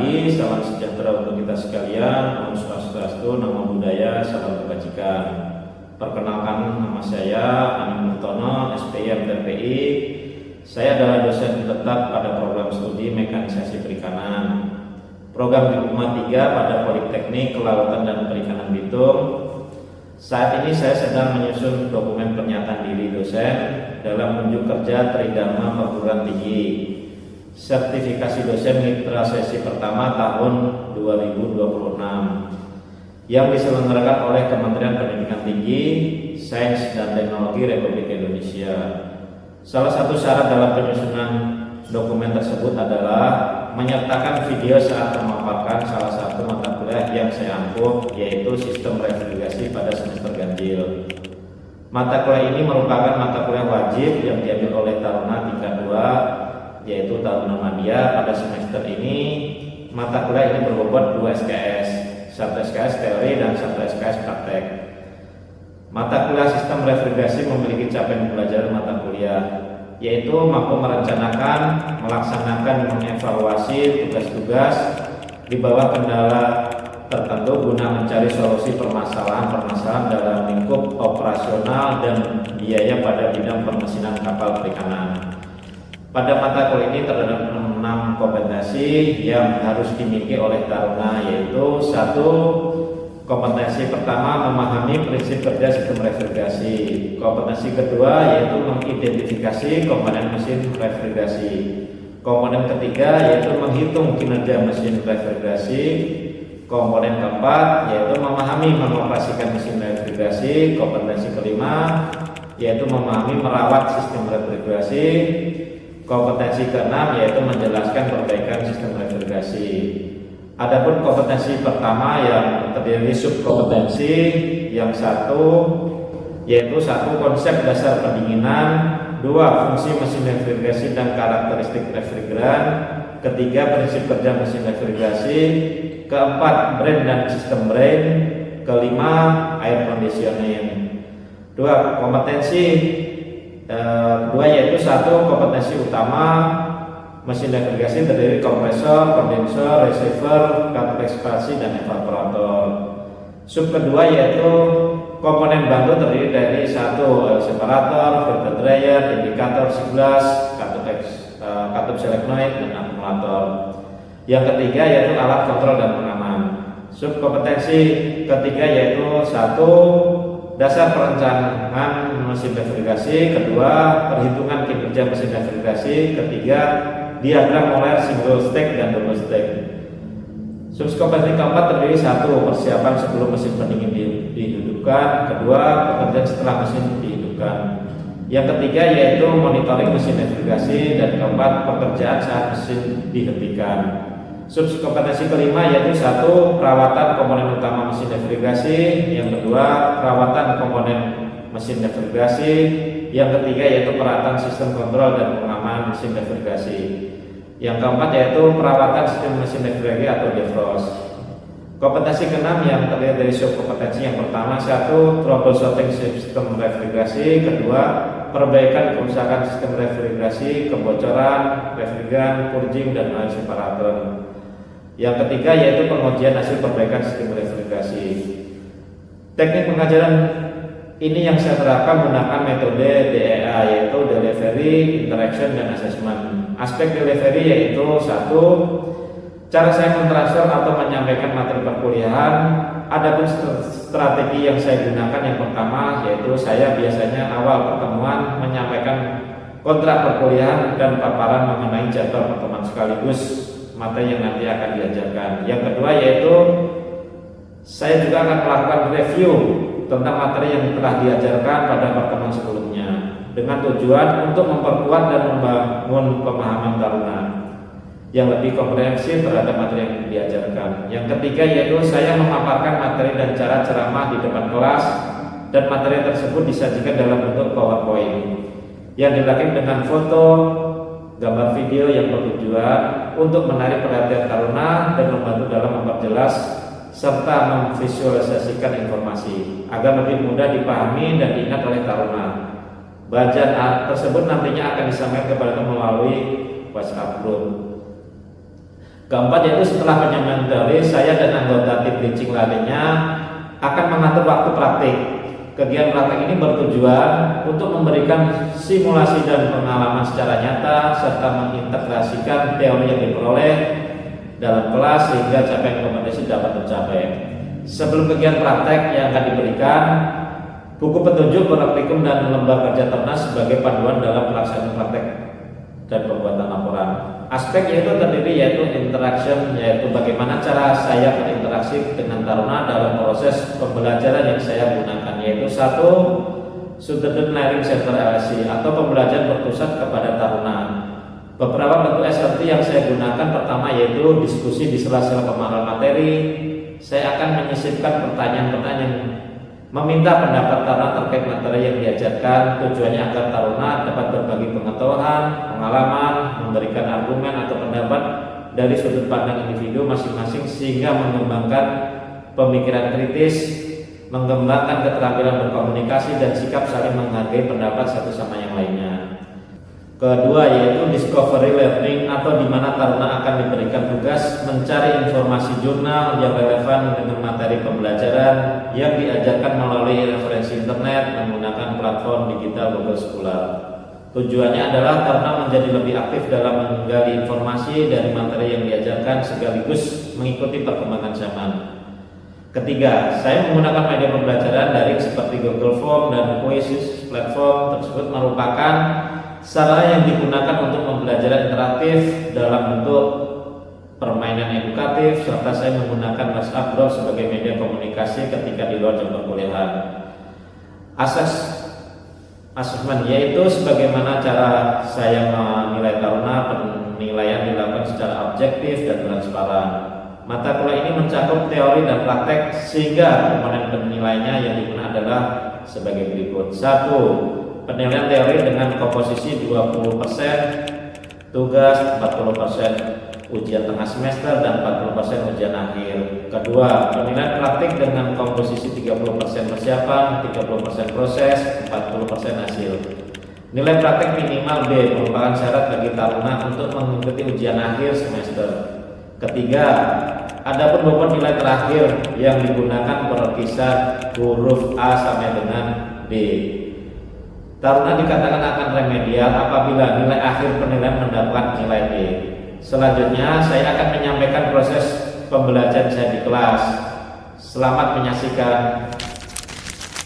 pagi, salam sejahtera untuk kita sekalian. Om Swastiastu, Namo Buddhaya, salam kebajikan. Perkenalkan, nama saya Ani Murtono, SPI MTPI. Saya adalah dosen tetap pada program studi mekanisasi perikanan, program Diploma 3 pada Politeknik Kelautan dan Perikanan Bitung. Saat ini saya sedang menyusun dokumen pernyataan diri dosen dalam unjuk kerja Tridharma Perguruan Tinggi sertifikasi dosen mitra sesi pertama tahun 2026 yang diselenggarakan oleh Kementerian Pendidikan Tinggi, Sains dan Teknologi Republik Indonesia. Salah satu syarat dalam penyusunan dokumen tersebut adalah menyertakan video saat memaparkan salah satu mata kuliah yang saya ampuh, yaitu sistem refrigerasi pada semester ganjil. Mata kuliah ini merupakan mata kuliah wajib yang diambil oleh taruna tingkat 2, yaitu Taruna Madya. Pada semester ini mata kuliah ini berbobot 2 SKS, 1 SKS teori dan 1 SKS praktek. Mata kuliah sistem refrigerasi memiliki capaian pembelajaran mata kuliah, yaitu mampu merencanakan, melaksanakan, mengevaluasi tugas-tugas di bawah kendala tertentu guna mencari solusi permasalahan-permasalahan dalam lingkup operasional dan biaya pada bidang permesinan kapal perikanan. Pada mata kuliah ini terdapat 6 kompetensi yang harus dimiliki oleh taruna, yaitu 1. Kompetensi pertama, memahami prinsip kerja sistem refrigerasi. Kompetensi kedua yaitu mengidentifikasi komponen mesin refrigerasi. Komponen ketiga yaitu menghitung kinerja mesin refrigerasi. Komponen keempat yaitu memahami mengoperasikan mesin refrigerasi. Kompetensi kelima yaitu memahami merawat sistem refrigerasi. Kompetensi keenam yaitu menjelaskan perbaikan sistem refrigerasi. Adapun kompetensi pertama yang terdiri subkompetensi yang 1 yaitu 1. Konsep dasar pendinginan, 2. Fungsi mesin refrigerasi dan karakteristik refrigeran, ketiga prinsip kerja mesin refrigerasi, keempat brand dan sistem brand, kelima air conditioning. 2. Kompetensi kedua yaitu 1. Kompetensi utama mesin refrigerasi terdiri kompresor, kondensor, receiver, katup ekspansi dan evaporator. Sub kedua yaitu komponen bantu terdiri dari 1. Separator, filter dryer, indikator siglas, katup solenoid dan akumulator. Yang ketiga yaitu alat kontrol dan pengaman. Sub kompetensi ketiga yaitu 1. Dasar perencanaan mesin refrigerasi, kedua perhitungan kinerja mesin refrigerasi, ketiga diagram molar single stack dan double stack. Subkompetensi keempat terdiri 1. Persiapan sebelum mesin pendingin dihidupkan, kedua pekerjaan setelah mesin dihidupkan. Yang ketiga yaitu monitoring mesin refrigerasi, dan keempat pekerjaan saat mesin dihentikan. Subkompetensi kelima yaitu 1. Perawatan komponen utama mesin refrigerasi, yang kedua perawatan komponen mesin refrigerasi, yang ketiga yaitu perawatan sistem kontrol dan pengaman mesin refrigerasi, yang keempat yaitu perawatan sistem mesin refrigerasi atau defrost. Kompetensi keenam yang terdiri dari subkompetensi yang pertama 1. Troubleshooting sistem refrigerasi, kedua perbaikan kerusakan sistem refrigerasi, kebocoran, refrigeran, purging dan air separator. Yang ketiga yaitu pengujian hasil perbaikan sistem refrigerasi. Teknik pengajaran ini yang saya terapkan menggunakan metode DEA, yaitu Delivery, Interaction, dan Assessment. Aspek delivery yaitu 1. Cara saya mentransfer atau menyampaikan materi perkuliahan. Adapun strategi yang saya gunakan yang pertama yaitu saya biasanya awal pertemuan menyampaikan kontrak perkuliahan dan paparan mengenai jadwal pertemuan sekaligus materi yang nanti akan diajarkan. Yang kedua yaitu saya juga akan melakukan review tentang materi yang telah diajarkan pada pertemuan sebelumnya dengan tujuan untuk memperkuat dan membangun pemahaman taruna yang lebih komprehensif terhadap materi yang diajarkan. Yang ketiga yaitu saya memaparkan materi dan cara ceramah di depan kelas, dan materi tersebut disajikan dalam bentuk PowerPoint yang dilengkapi dengan foto, gambar video yang bertujuan untuk menarik perhatian taruna dan membantu dalam memperjelas serta memvisualisasikan informasi agar lebih mudah dipahami dan diingat oleh taruna. Bacaan tersebut nantinya akan disampaikan kepada melalui WhatsApp group. Keempat yaitu setelah penyampaian teori, saya dan anggota tim teaching lainnya akan mengatur waktu praktik. Kegiatan praktik ini bertujuan untuk memberikan simulasi dan pengalaman secara nyata serta mengintegrasikan teori yang diperoleh dalam kelas sehingga capaian kompetensi dapat tercapai. Sebelum kegiatan praktek yang akan diberikan, buku petunjuk, praktikum, dan lembar kerja ternas sebagai panduan dalam pelaksanaan praktek dan pembuatan laporan. Aspek yaitu interaction, yaitu bagaimana cara saya berinteraksi dengan taruna dalam proses pembelajaran yang saya gunakan, yaitu satu, Student Learning Center LSC atau pembelajaran berpusat kepada taruna. Beberapa bentuk SLT yang saya gunakan, pertama yaitu diskusi di sela-sela pemaparan materi. Saya akan menyisipkan pertanyaan-pertanyaan, meminta pendapat taruna terkait materi yang diajarkan, tujuannya agar taruna dapat berbagi pengetahuan, pengalaman, memberikan argumen atau pendapat dari sudut pandang individu masing-masing sehingga mengembangkan pemikiran kritis, mengembangkan keterampilan berkomunikasi dan sikap saling menghargai pendapat satu sama yang lainnya. Kedua yaitu discovery learning atau di mana taruna akan diberikan tugas mencari informasi jurnal yang relevan dengan materi pembelajaran yang diajarkan melalui referensi internet menggunakan platform digital Google Scholar. Tujuannya adalah taruna menjadi lebih aktif dalam menggali informasi dari materi yang diajarkan sekaligus mengikuti perkembangan zaman. Ketiga, saya menggunakan media pembelajaran daring seperti Google Form dan Quizzes. Platform tersebut merupakan sarana yang digunakan untuk pembelajaran interaktif dalam bentuk permainan edukatif, serta saya menggunakan WhatsApp Group sebagai media komunikasi ketika di luar jam perkuliahan. Asesmen yaitu sebagaimana cara saya menilai taruna, penilaian dilakukan secara objektif dan transparan. Mata kuliah ini mencakup teori dan praktek sehingga komponen penilaiannya yang digunakan adalah sebagai berikut. 1. Penilaian teori dengan komposisi 20% tugas, 40% ujian tengah semester, dan 40% ujian akhir. Kedua, penilaian praktik dengan komposisi 30% persiapan, 30% proses, 40% hasil. Nilai praktik minimal B merupakan syarat bagi taruna untuk mengikuti ujian akhir semester. Ketiga, adapun bobot nilai terakhir yang digunakan berkisar huruf A sampai dengan D. Taruna dikatakan akan remedial apabila nilai akhir penilaian mendapat nilai D. Selanjutnya, saya akan menyampaikan proses pembelajaran saya di kelas. Selamat menyaksikan.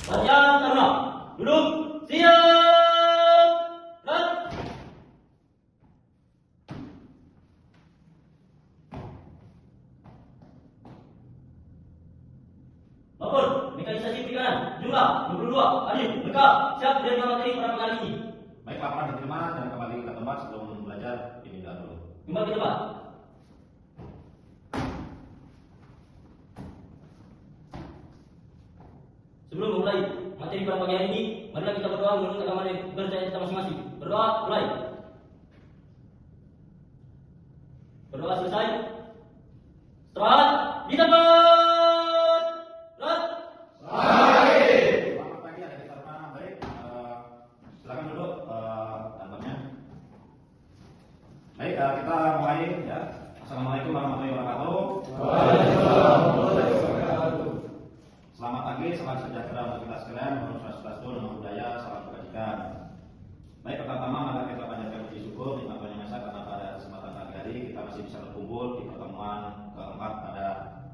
Latihan taruna, duduk, siap, gerak. Lapor, mekanisasi pikiran, jumlah 22, adil, lengkap, siap dari materi pada kali ini. Baik, laporan diterima dan kembali ke tempat sebelum belajar diminta dulu. Kembali ke tempat. Sebelum memulai materi pada pagi hari ini, marilah kita berdoa menurut agama dan kepercayaan kita masing-masing. Berdoa, mulai. Berdoa selesai. Istirahat di tempat. Selamat pagi adik taruna. Baik, silakan duduk kantornya. Baik, kita mulai ya. Assalamualaikum warahmatullahi wabarakatuh. Waalaikumsalam warahmatullahi wabarakatuh. Selamat pagi, salam sejahtera untuk kita sekalian. Swastiastu, namo buddhaya, salam kebajikan. Baik, pertama-tama mari kita panjatkan puji syukur di Tuhan Yang Esa karena pada kesempatan pagi hari kita masih bisa berkumpul di pertemuan keempat pada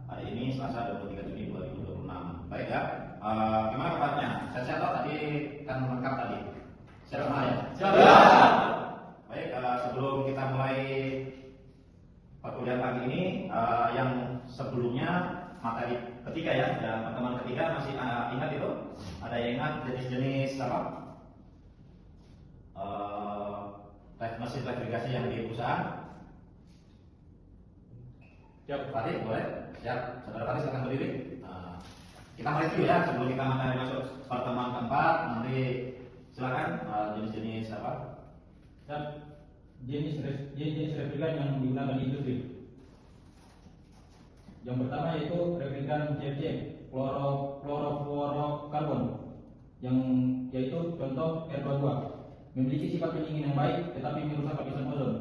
hari ini Selasa 23 Juni 2026. Baik ya, gimana kabarnya? Sehat tadi kan lengkap tadi. Siap semua ya? Siap. Baik, sebelum kita mulai perkuliahan pagi ini, yang sebelumnya materi ketiga ya, dan pertemuan ketiga masih ingat itu? Ada yang ingat jenis-jenis apa? Mesin verifikasi yang di perusahaan? Siap, Fatih, boleh? Siap, saudara Fatih silakan berdiri. Kita mulai dulu ya, sebelum kita materi masuk pertemuan keempat, nanti silakan jenis-jenis apa? Dan jenis replikan yang digunakan di industri. Yang pertama yaitu replikan CFC, chlorofluorokarbon, yang yaitu contoh R22, memiliki sifat pendingin yang baik tetapi merusak lapisan ozon.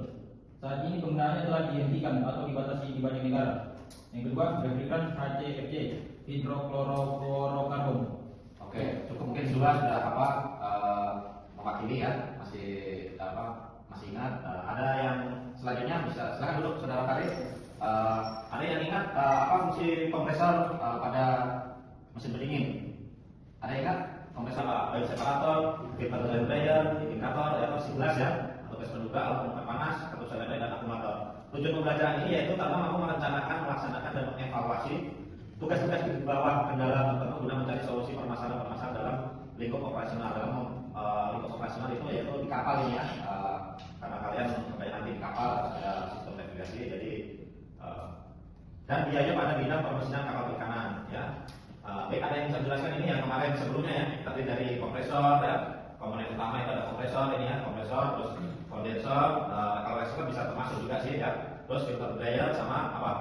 Saat ini penggunaannya telah dihentikan atau dibatasi di banyak negara. Yang kedua, replikan HCFC, hidroklorofluorokarbon. Oke, cukup mungkin sudah apa mewakili ya, masih ingat. Ada yang selanjutnya bisa silakan duduk saudara Karis. Ada yang ingat apa fungsi kompresor pada mesin pendingin? Ada yang ingat kompresor apa? Baik separator, filter dan dryer, indikator, atau silas ya, atau tes penduga, alat panas, atau selebai dan akumulator. Tujuan pembelajaran ini yaitu karena mampu merencanakan, melaksanakan dan mengevaluasi tugas-tugas di bawah kendala tertentu guna mencari solusi permasalahan-permasalahan dalam lingkup operasional. Dalam lingkup operasional itu yaitu di kapal ini ya, karena kalian kebanyakan di kapal ada sistem navigasi, jadi dan biaya pada bidang permesinan kapal perikanan ya. Baik, ada yang bisa jelaskan ini yang kemarin sebelumnya ya, tadi dari kompresor ya, komponen utama itu ada kompresor ini ya, kompresor, terus kondensor, kalau ekspor bisa termasuk juga sih ya, terus filter dryer sama apa?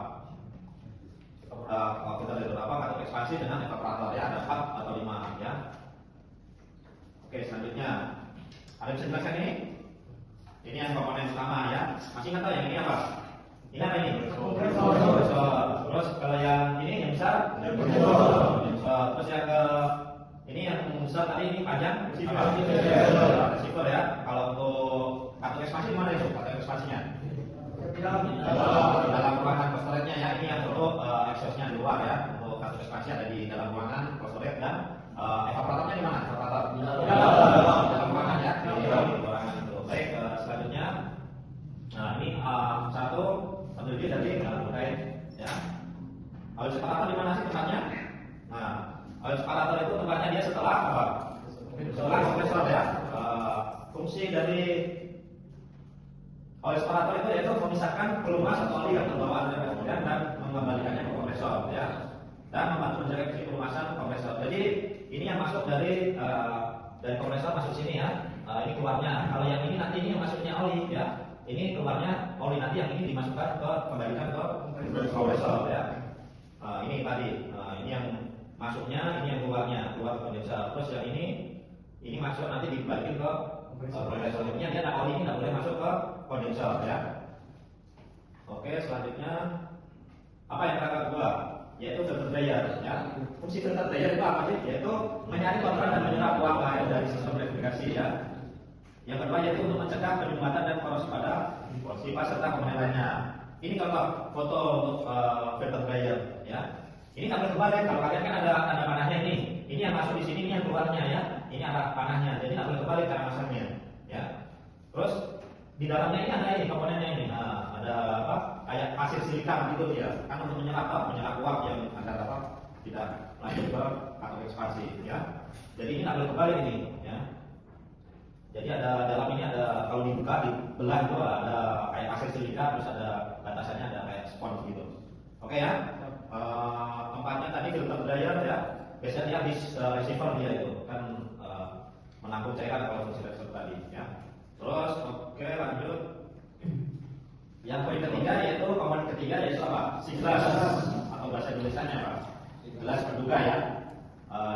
Filter dryer apa? Katup ekspansi dengan evaporator ya, ada 4 atau 5 ya. Oke, selanjutnya ada yang bisa jelaskan ini? Ini yang komponen utama ya. Masih ingat tahu yang ini apa? Ini apa ini? Kompresor. Terus kalau yang ini yang besar? Kompresor. Terus yang ke ini yang besar tadi ini panjang? Receiver ya. Kalau untuk katup ekspansi mana itu? Katup ekspansinya? Dalam ruangan closet-nya ya. Ini yang untuk exhaust-nya di luar ya. Untuk katup ekspansi ada di dalam ruangan closet dan evaporatornya di mana? Evaporator di dalam ruangan ya. Di ruangan itu. Baik, selanjutnya. Nah ini satu peneliti dari terkait ya. Alat separator di mana sih tempatnya? Nah, alat separator itu tempatnya dia setelah apa? Setelah kompresor ya. Fungsi dari alat separator itu yaitu memisahkan pelumas atau oli yang terbawa dari kemudian dan mengembalikannya ke kompresor ya. Dan membantu menjaga fungsi pelumasan kompresor. Jadi ini yang masuk dari kompresor masuk sini ya. Ini keluarnya. Kalau yang ini nanti ini yang masuknya oli ya. Ini keluarnya oli, nanti yang ini dimasukkan kembalikan ke kompresor ya. Ini tadi, ini yang masuknya, ini yang keluarnya, keluar ke kondensor. Terus yang ini masuk nanti dibalikin ke kompresor. Ini dia ada oli, ini tidak boleh masuk ke kondensor ya. Oke, selanjutnya apa yang kakak gua? Yaitu filter dryer ya. Fungsi filter dryer itu apa sih? Yaitu menyaring kotoran dan menyerap uap air dari sistem refrigerasi ya. Yang kedua yaitu untuk mencegah penyumbatan dan korosi pada pipa serta komponen lainnya. Ini contoh foto untuk filter dryer ya. Ini nggak boleh kebalik. Kalau kalian kan ada tanda panahnya ini. Ini yang masuk di sini, ini yang keluarnya ya. Ini arah panahnya. Jadi nggak boleh kebalik cara masangnya ya. Terus di dalamnya ini ada ini komponennya ini. Nah, ada apa? Kayak pasir silika gitu ya. Kan untuk menyerap uap yang agar apa? Tidak lanjut ke atau ekspansi ya. Jadi ini nggak boleh kebalik ini ya. Jadi ada dalam ini ada, kalau dibuka dibelah itu ada kayak pasir silika, terus ada batasannya ada kayak spons gitu. Oke ya. Tempatnya tadi filter dryer ya. Biasanya dia habis receiver dia itu kan menampung cairan kalau fungsi receiver tadi ya. Terus oke lanjut. Yang poin ketiga yaitu komponen ketiga yaitu apa? Siglas atau bahasa Indonesianya apa? Gelas penduga ya.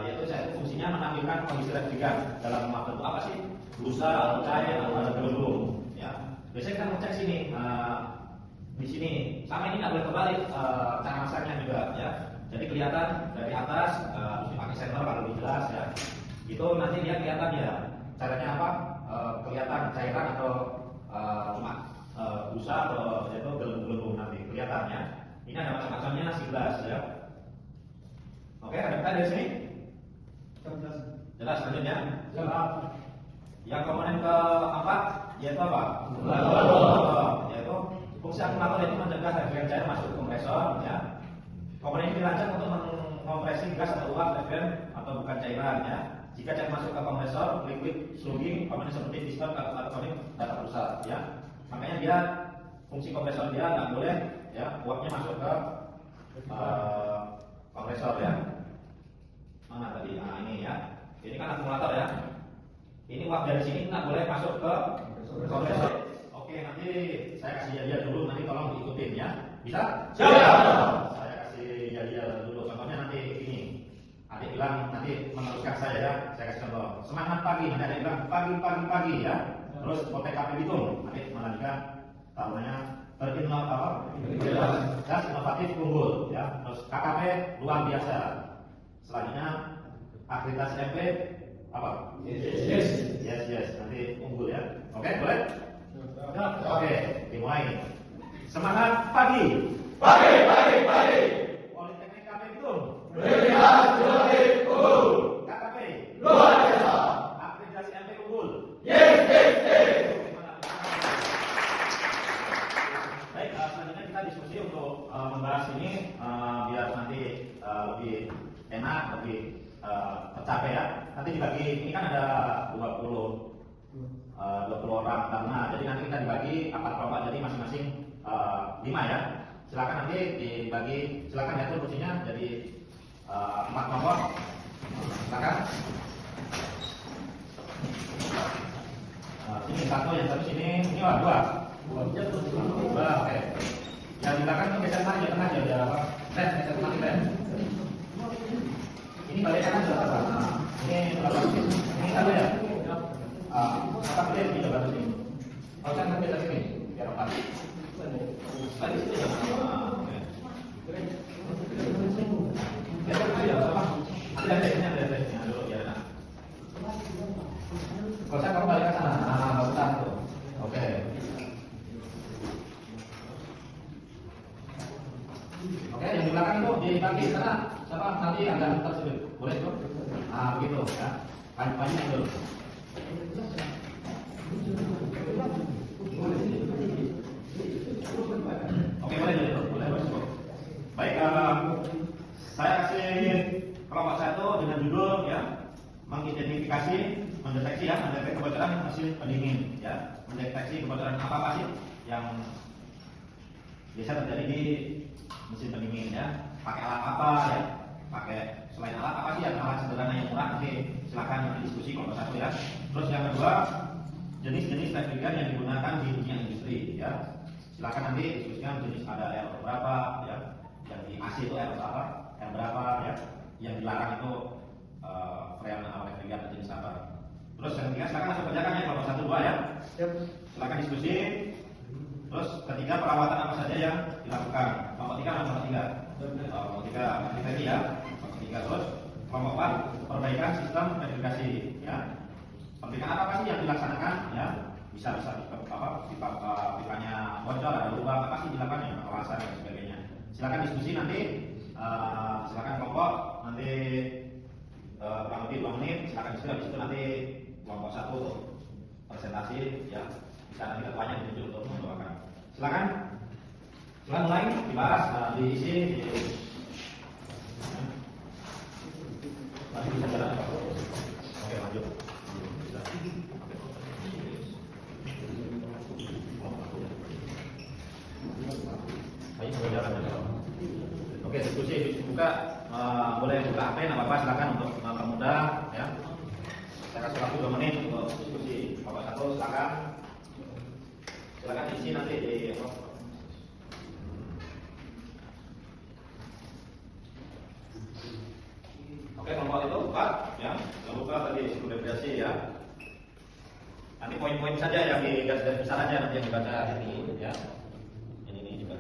Yaitu fungsinya menampilkan kondisi refrigeran dalam bentuk apa sih? Busa atau cair atau ada gelembung ya. Biasanya kita ngecek sini di sini sama ini nggak boleh kebalik cara masaknya juga ya. Jadi kelihatan dari atas terus dipakai sensor kalau lebih jelas ya. Itu nanti dia kelihatan ya. Caranya apa? Kelihatan cairan atau cuma busa atau itu gelembung nanti kelihatannya. Ini ada macam-macamnya 11 ya. Oke, ada dari sini? Jelas lanjutnya? Jelas. Yang komponen keempat yaitu apa? Yaitu fungsi akumulator itu mencegah refrigeran cair masuk ke kompresor ya. Komponen ini dirancang untuk mengompresi gas atau uap refrigeran atau bukan cairan ya. Jika cair masuk ke kompresor, liquid slugging, komponen seperti piston atau konik dapat rusak ya. Makanya dia fungsi kompresor dia nggak boleh ya uapnya masuk ke kompresor ya. Mana tadi? Nah ini ya. Ini kan akumulator ya. Ini uap dari sini nggak boleh masuk ke kompresor. Oke, nanti saya kasih jadian dulu, nanti tolong diikutin ya. Bisa? Siap. Saya kasih jadian dulu. Contohnya nanti ini. Adik bilang nanti meneruskan saya ya. Saya kasih contoh. Semangat pagi. Nanti adik bilang pagi ya. Terus OTKP hitung. Adik melanjutkan namanya dan inovatif unggul ya. Terus KKP luar biasa. Selanjutnya akreditasi MP apa? Yes. Nanti unggul ya. Oke, boleh? Oke, dimulai. Semangat pagi. Politeknik KP Bitung. KKP Luar biasa. akreditasi MP unggul. Baik, selanjutnya kita diskusi untuk membahas ini biar nanti lebih enak, lebih tercapai ya. Nanti dibagi, ini kan ada 20 orang taruna, jadi nanti kita dibagi 4 kelompok, jadi masing-masing 5 ya. Silakan nanti dibagi, silakan diatur kursinya jadi 4 kelompok. Silakan. Sini 1, yang satu sini, ini 2. Oke. Yang di belakang itu geser maju tengah aja udah apa? Geser maju ren. Ini balik kanan sudah apa? Ini satu ya. Apa pilih di coba sini? Kalau saya ngambil dari sini biar apa? Balik sini ya. Ada dulu ya. Kalau saya kamu balik ke sana, nggak usah tuh. Oke. Oke, yang di belakang itu dibagi sana, siapa nanti Anda tersebut, boleh tuh? Nah, begitu ya. Banyak dulu. Oke, boleh dulu, boleh. Baik, saya kasih kelompok 1 dengan judul ya, mengidentifikasi, mendeteksi kebocoran mesin pendingin ya, mendeteksi kebocoran apa sih yang biasa terjadi di mesin pendingin ya, pakai alat apa ya, pakai selain alat apa sih yang alat sederhana yang murah, nanti silakan diskusi kelompok 1 ya. Terus yang kedua, jenis-jenis refrigeran yang digunakan di dunia industri ya, silakan nanti diskusikan jenis ada R berapa ya, yang di AC itu R berapa ya, yang dilarang itu refrigeran jenis apa. Terus yang ketiga silakan langsung kerjakan ya kelompok 1, 2 ya. Silakan diskusi. Terus ketiga, perawatan apa saja yang dilakukan. Kelompok 3 nomor 3. Kelompok 3 aktivitas ya. Kelompok 3 terus. Kelompok 4 perbaikan sistem verifikasi ya. Perbaikan apa sih yang dilaksanakan ya? Bisa pipanya bocor, ada lubang, apa sih dilakukan ya, pengawasan dan sebagainya. Silakan diskusi nanti. Silakan kelompok nanti kurang lebih 2 menit. Silakan diskusi, habis itu nanti kelompok 1 presentasi ya. Bisa nanti ketuanya ditunjuk untuk membawakan. Silakan mulai dibahas, diisi. Masih bisa jalan? Oke, lanjut. Ayo berjalan. Oke, diskusi buka, boleh buka HP, nggak apa-apa, silakan untuk mempermudah ya. Saya kasih waktu 2 menit untuk diskusi. Kelompok 1 silakan. Silakan isi nanti di Oke, kelompok itu 4 ya. Jangan lupa tadi simulasi ya. Nanti poin-poin saja yang di garis besar aja nanti yang dibaca ini ya. Ini juga.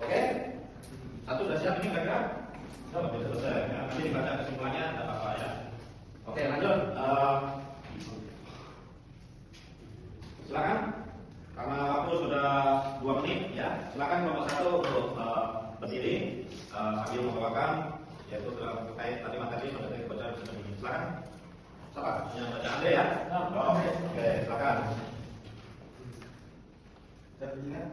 Oke. Satu sudah siap ini kira-kira? Sudah bisa selesai ya. Nanti dibaca kesimpulannya tidak apa-apa ya. Oke, lanjut. Silakan. Karena waktu sudah 2 menit ya. Silakan kelompok 1 untuk berdiri sambil membawakan yaitu terkait tadi materi mengenai kebocoran mesin pendingin. Silakan. Siapa? Yang baca Andre ya? Oke, silakan. Saya ingat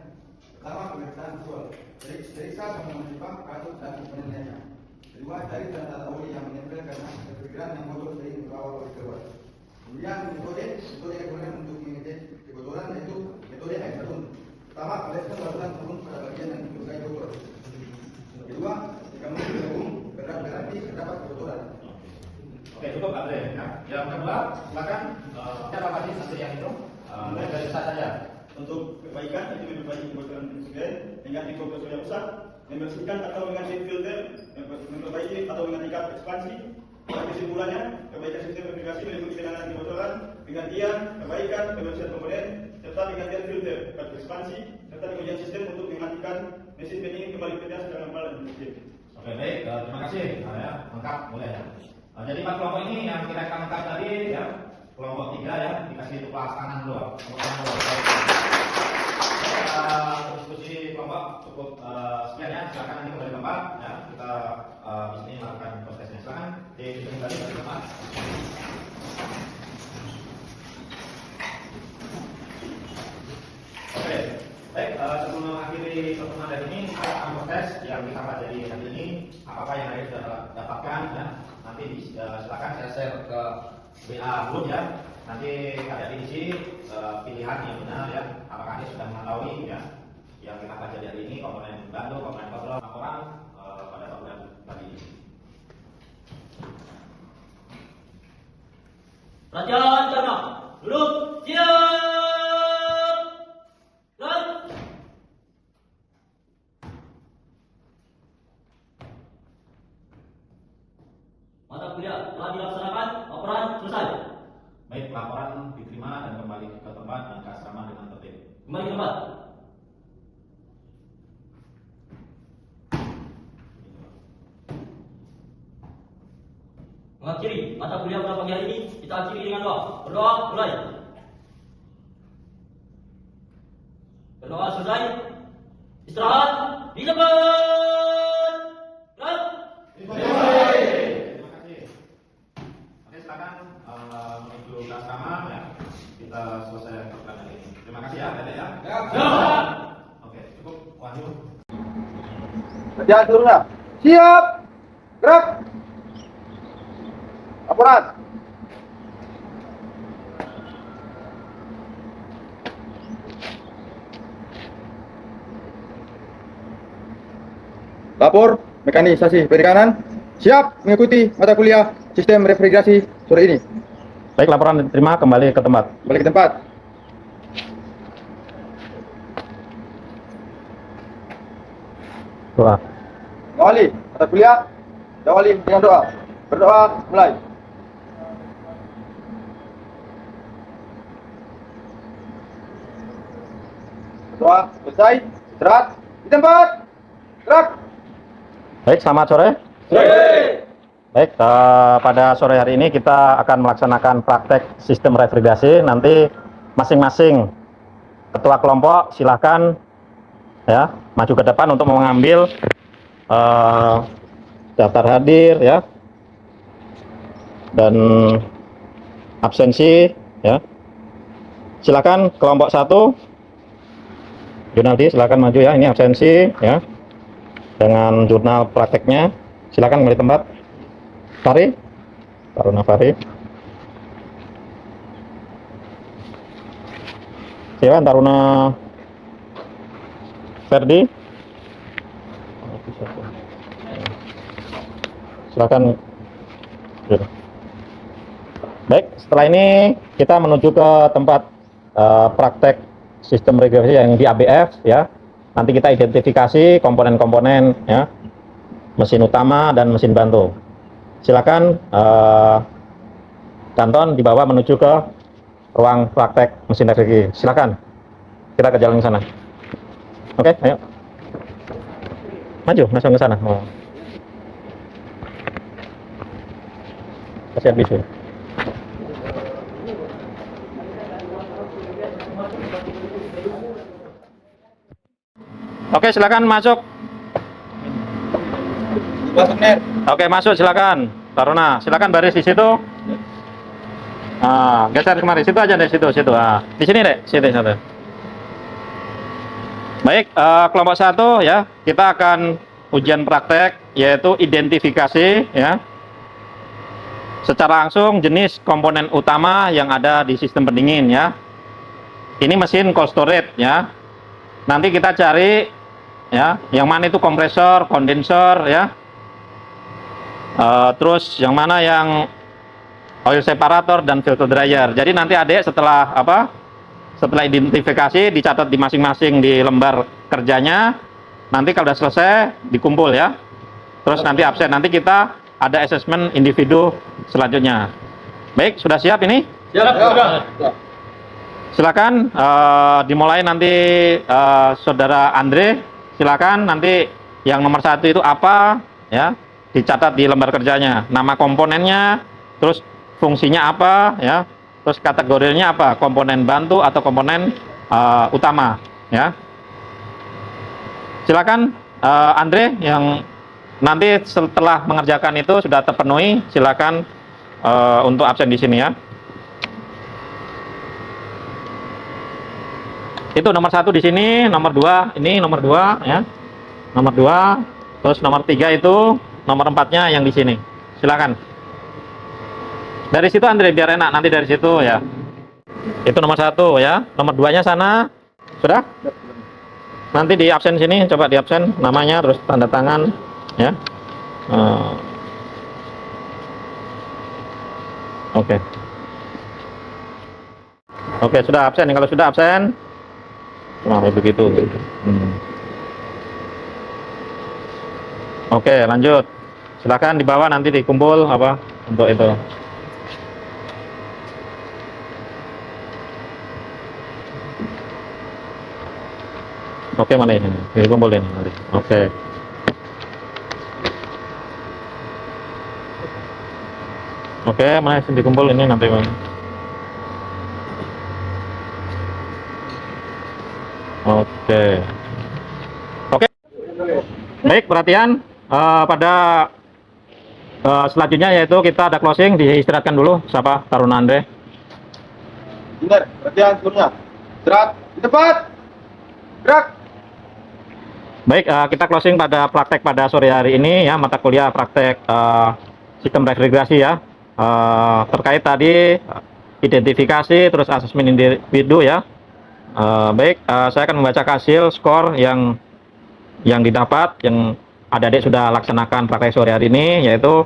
pertama pemeriksaan visual, periksa semua penyebab kasus dan penilaiannya. Kedua, cari tanda oli yang menempel karena refrigeran yang bocor sering membawa oli keluar. Kemudian metode yang digunakan untuk mendeteksi kebocoran yaitu metode Hexagon. Pertama, oleskan larutan turun pada bagian yang diduga bocor. Kedua, jika mungkin bergabung berarti terdapat kebocoran. Oke, cukup Andre. Ya. Yang kedua, silakan. Siapa pasti satu yang itu? Mulai dari saya saja. Untuk perbaikan, itu memperbaiki kebocoran refrigeran, mengganti kompresor yang rusak, membersihkan atau mengganti filter, memperbaiki atau mengganti kap ekspansi, mengganti kesimpulannya, perbaikan sistem refrigerasi meliputi penanganan kebocoran, penggantian, perbaikan, pembersihan komponen, serta penggantian filter, kartu ekspansi, serta pengujian sistem untuk mematikan mesin pendingin kembali kerja secara normal dan efisien. Oke, baik, terima kasih. Nah, ya, lengkap, boleh ya. Jadi 4 kelompok ini yang kita akan lengkap tadi ya. Kelompok 3 ya, dikasih tugas tangan dulu. Tepuk tangan dulu. Diskusi kelompok cukup sekian ya. Silakan nanti kembali ke tempat ya. Kita di sini melakukan prosesnya. Silakan kembali ke tempat. Oke, baik. Sebelum mengakhiri pertemuan dari ini, kita akan proses yang kita pelajari hari ini. Apakah yang ada sudah dapatkan ya. Nanti silakan saya share ke WA group ya. Nanti ada diisi pilihan yang benar ya. Apakah Anda sudah mengetahui ya yang kita pelajari hari ini, komponen bantu, komponen kontrol, laporan pada bulan tadi ini. Perhatian cermat, duduk, siap, gerak. Mata kuliah telah dilaksanakan, laporan selesai. Baik, laporan diterima dan kembali ke tempat dan ke asrama dengan tertib. Kembali ke tempat. Mengakhiri mata kuliah pada pagi hari ini, kita akhiri dengan doa. Berdoa, mulai. Berdoa selesai. Istirahat di depan. Gerak. Terima kasih. Oke, silakan menuju ke asrama ya. Kita selesai program hari ini. Terima kasih ya, Dede ya. Siap. Oke, cukup. Wahyu. Kerjaan seluruhnya. Siap. Gerak. Laporan. Lapor mekanisasi perikanan siap mengikuti mata kuliah sistem refrigerasi sore ini. Baik, laporan diterima, kembali ke tempat. Balik ke tempat. Doa. Awali mata kuliah. Awali dengan doa. Berdoa mulai. Berdoa selesai. Istirahat di tempat. Gerak. Baik, selamat sore. Baik, pada sore hari ini kita akan melaksanakan praktek sistem refrigerasi. Nanti masing-masing ketua kelompok silahkan ya maju ke depan untuk mengambil daftar hadir ya dan absensi ya. Silakan kelompok 1 Junaldi, silakan maju ya. Ini absensi ya dengan jurnal prakteknya. Silakan kembali tempat. Fari, Taruna Fari. Silakan Taruna Ferdi. Silakan. Baik, setelah ini kita menuju ke tempat praktek sistem refrigerasi yang di ABF ya. Nanti kita identifikasi komponen-komponen ya, mesin utama dan mesin bantu. Silakan Danton dibawa menuju ke ruang praktek mesin refrigerasi. Silakan, kita ke jalan ke sana. Oke, ayo. Maju, langsung ke sana. Kasih bisu. Oke, silakan masuk. Masuk, Ner. Oke, masuk silakan. Taruna, silakan baris di situ. Ah, geser kemari. Situ aja deh, situ. Ah, di sini deh, situ. Baik, kelompok 1 ya. Kita akan ujian praktek yaitu identifikasi ya. Secara langsung jenis komponen utama yang ada di sistem pendingin ya. Ini mesin cold storage ya. Nanti kita cari ya, yang mana itu kompresor, kondensor ya. Terus yang mana yang oil separator dan filter dryer. Jadi nanti adik setelah setelah identifikasi dicatat di masing-masing di lembar kerjanya. Nanti kalau sudah selesai dikumpul ya. Terus nanti absen, nanti kita ada asesmen individu selanjutnya. Baik, sudah siap ini? Silakan dimulai nanti saudara Andre. Silakan nanti yang nomor 1 itu apa ya, dicatat di lembar kerjanya, nama komponennya, terus fungsinya apa ya, terus kategorinya apa, komponen bantu atau komponen utama ya. Silakan Andre yang nanti setelah mengerjakan itu sudah terpenuhi, silakan untuk absen di sini ya. Itu nomor 1 di sini, nomor 2 ini nomor 2 ya. Nomor 2, terus nomor 3 itu, nomor 4-nya yang di sini. Silakan. Dari situ Andre biar enak nanti dari situ ya. Itu nomor 1 ya. Nomor 2-nya sana. Sudah? Nanti di absen sini, coba di absen namanya terus tanda tangan ya. Oke. Oke, sudah absen. Kalau sudah absen, nah begitu. Oke, lanjut. Silakan dibawa nanti dikumpul apa untuk itu. Oke, mana ini? Dikumpulin nanti. Oke. Oke, mana sih dikumpul ini nanti, Bang. Oke. Oke. Baik, perhatian pada selanjutnya yaitu kita ada closing, diistirahatkan dulu. Siapa? Taruna Andre. Benar, perhatian seluruhnya. Istirahat di tempat. Gerak. Baik, kita closing pada praktek pada sore hari ini ya, mata kuliah praktek sistem refrigerasi ya. Terkait tadi identifikasi terus asesmen individu ya. Baik, saya akan membaca hasil skor yang didapat, yang adik-adik sudah laksanakan praktek sore hari ini, yaitu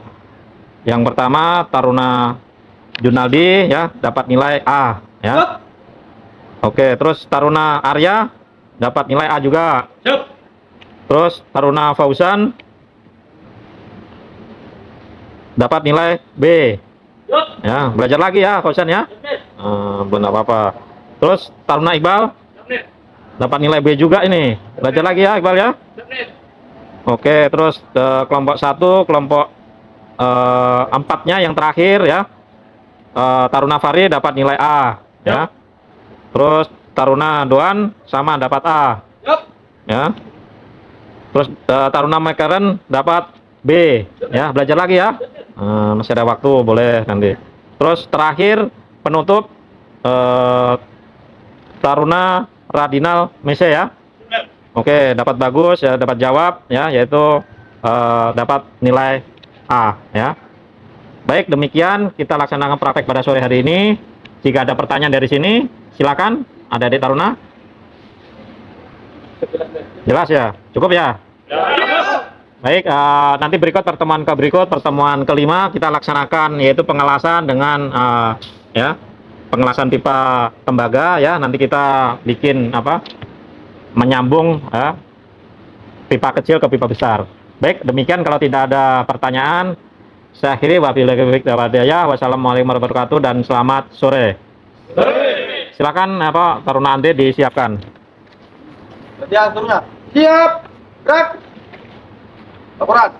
yang pertama Taruna Junaldi ya, dapat nilai A ya. Oke, terus Taruna Arya dapat nilai A juga. Terus Taruna Fauzan dapat nilai B. Ya, belajar lagi ya Fauzan ya. Belum apa-apa. Terus Taruna Iqbal dapat nilai B juga ini. Belajar lagi ya Iqbal ya. Oke, terus kelompok 1, kelompok 4-nya yang terakhir ya. Taruna Fari dapat nilai A ya. Terus Taruna Doan sama dapat A. Ya. Terus Taruna McCarran dapat B ya. Belajar lagi ya. Masih ada waktu, boleh nanti. Terus terakhir penutup Taruna Radinal Mese ya. Oke, dapat bagus ya, dapat jawab ya, yaitu dapat nilai A ya. Baik, demikian kita laksanakan praktek pada sore hari ini. Jika ada pertanyaan dari sini, silakan. Ada adik Taruna? Jelas ya? Cukup ya? Baik, nanti pertemuan kelima kita laksanakan, yaitu pengelasan dengan ya, pengelasan pipa tembaga ya. Nanti kita bikin apa, menyambung pipa kecil ke pipa besar. Baik, demikian. Kalau tidak ada pertanyaan, saya akhiri. Wabillahi taufiq. Wassalamualaikum warahmatullahi wabarakatuh dan selamat sore. Silakan apa Taruna Andre disiapkan. Perhatian seluruhnya. Siap. Gerak. Laporan.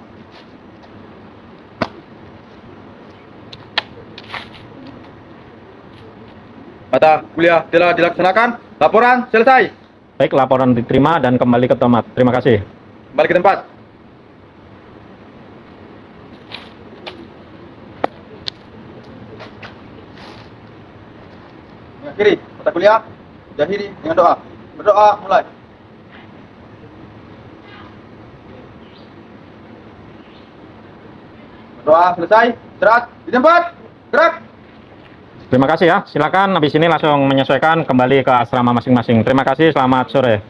Mata kuliah telah dilaksanakan. Laporan selesai. Baik, laporan diterima dan kembali ke tempat. Terima kasih. Kembali ke tempat. Mengakhiri mata kuliah, diakhiri dengan doa. Berdoa mulai. Berdoa selesai. Istirahat di tempat. Gerak. Terima kasih ya. Silakan habis ini langsung menyesuaikan kembali ke asrama masing-masing. Terima kasih. Selamat sore.